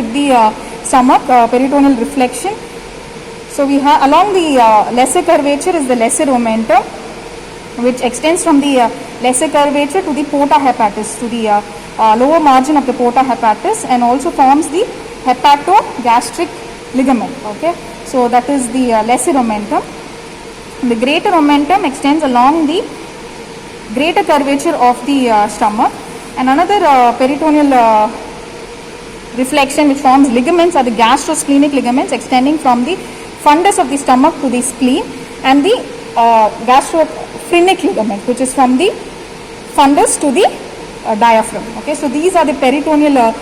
with the stomach, peritoneal reflection. So we have along the lesser curvature is the lesser omentum, which extends from the lesser curvature to the porta hepatis, to the lower margin of the porta hepatis, and also forms the hepatogastric ligament. Okay, so that is the lesser omentum. The greater omentum extends along the greater curvature of the stomach, and another peritoneal reflection which forms ligaments are the gastrosplenic ligaments extending from the fundus of the stomach to the spleen, and the gastrophrenic ligament which is from the fundus to the diaphragm. Okay, so these are the peritoneal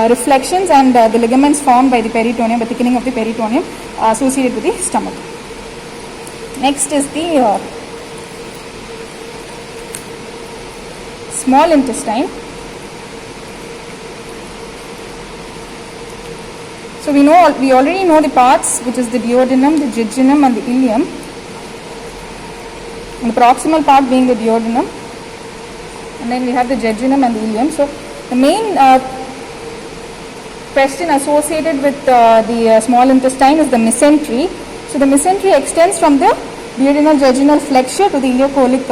reflections and the ligaments formed by the peritoneum, the thickening of the peritoneum associated with the stomach. Next is the small intestine. So we already know the parts, which is the duodenum, the jejunum and the ileum. And the proximal part being the duodenum, and then we have the jejunum and the ileum. So the main question associated with the small intestine is the mesentery. So the mesentery extends from the duodenal jejunal flexure to the ileocolic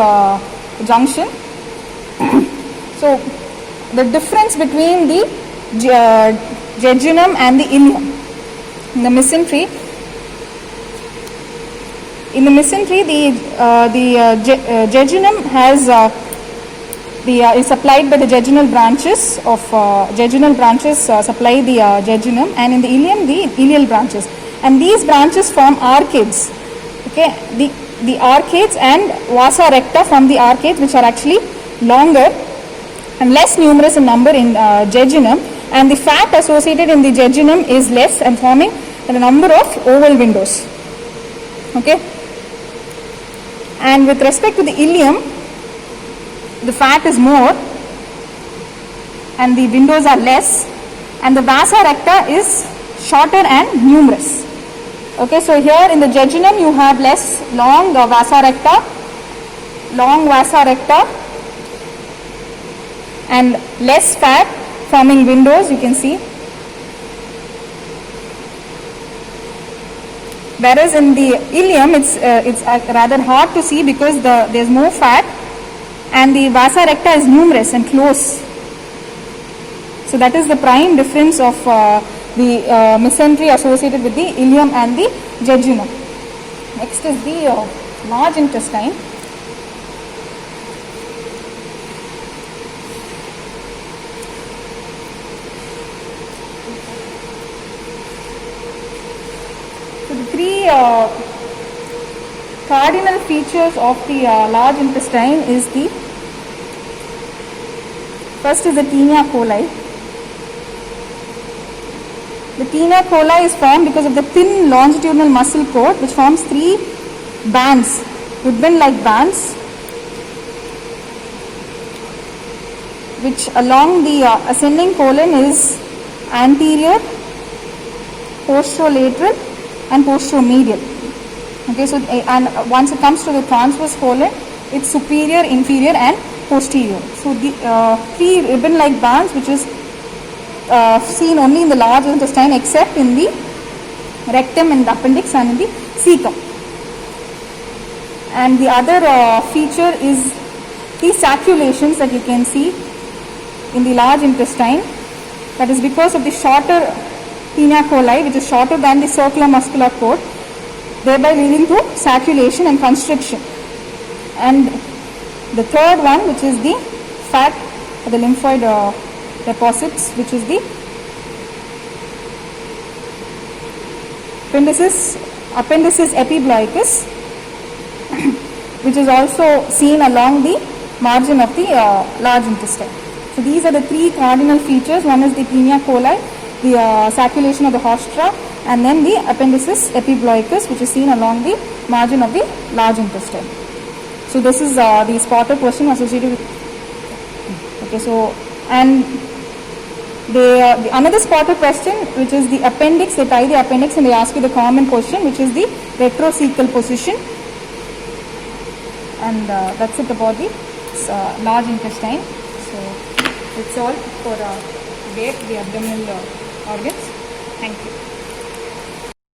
junction. So the difference between the jejunum and the ileum in the mesentery. In the mesentery, the jejunum has is supplied by the jejunal branches of supply the jejunum, and in the ileum the ileal branches, and these branches form arcades. Okay, the arcades and vasa recta from the arcades, which are actually longer and less numerous in number in jejunum, and the fat associated in the jejunum is less and forming a number of oval windows. Okay, and with respect to the ileum, the fat is more and the windows are less, and the vasa recta is shorter and numerous. Okay, so here in the jejunum you have less long vasa recta, and less fat forming windows, you can see. Whereas in the ileum it's rather hard to see because there's more fat and the vasa recta is numerous and close. So that is the prime difference of the mesentery associated with the ileum and the jejunum. Next is the large intestine. So the three cardinal features of the large intestine is the first is the tinea coli. The tinea coli is formed because of the thin longitudinal muscle cord which forms three bands, ribbon-like bands, which along the ascending colon is anterior, posterolateral and posteromedial. Okay, so and once it comes to the transverse colon, it's superior, inferior and posterior. So the three ribbon-like bands which is seen only in the large intestine except in the rectum and the appendix and in the cecum. And the other feature is the saculations that you can see in the large intestine. That is because of the shorter tinea coli, which is shorter than the circular muscular cord, thereby leading to sacculation and constriction. And the third one, which is the fat or the lymphoid deposits, which is the appendices epibloicus, which is also seen along the margin of the large intestine. So these are the three cardinal features. One is the tinea coli, the sacculation of the haustra, and then the appendices epibloicus, which is seen along the margin of the large intestine. So this is the spotter question associated with. Okay, so and the another spotter question, which is the appendix. They tie the appendix and they ask you the common question, which is the retrocecal position. And that's it about the large intestine. So it's all for the abdominal organs. Thank you.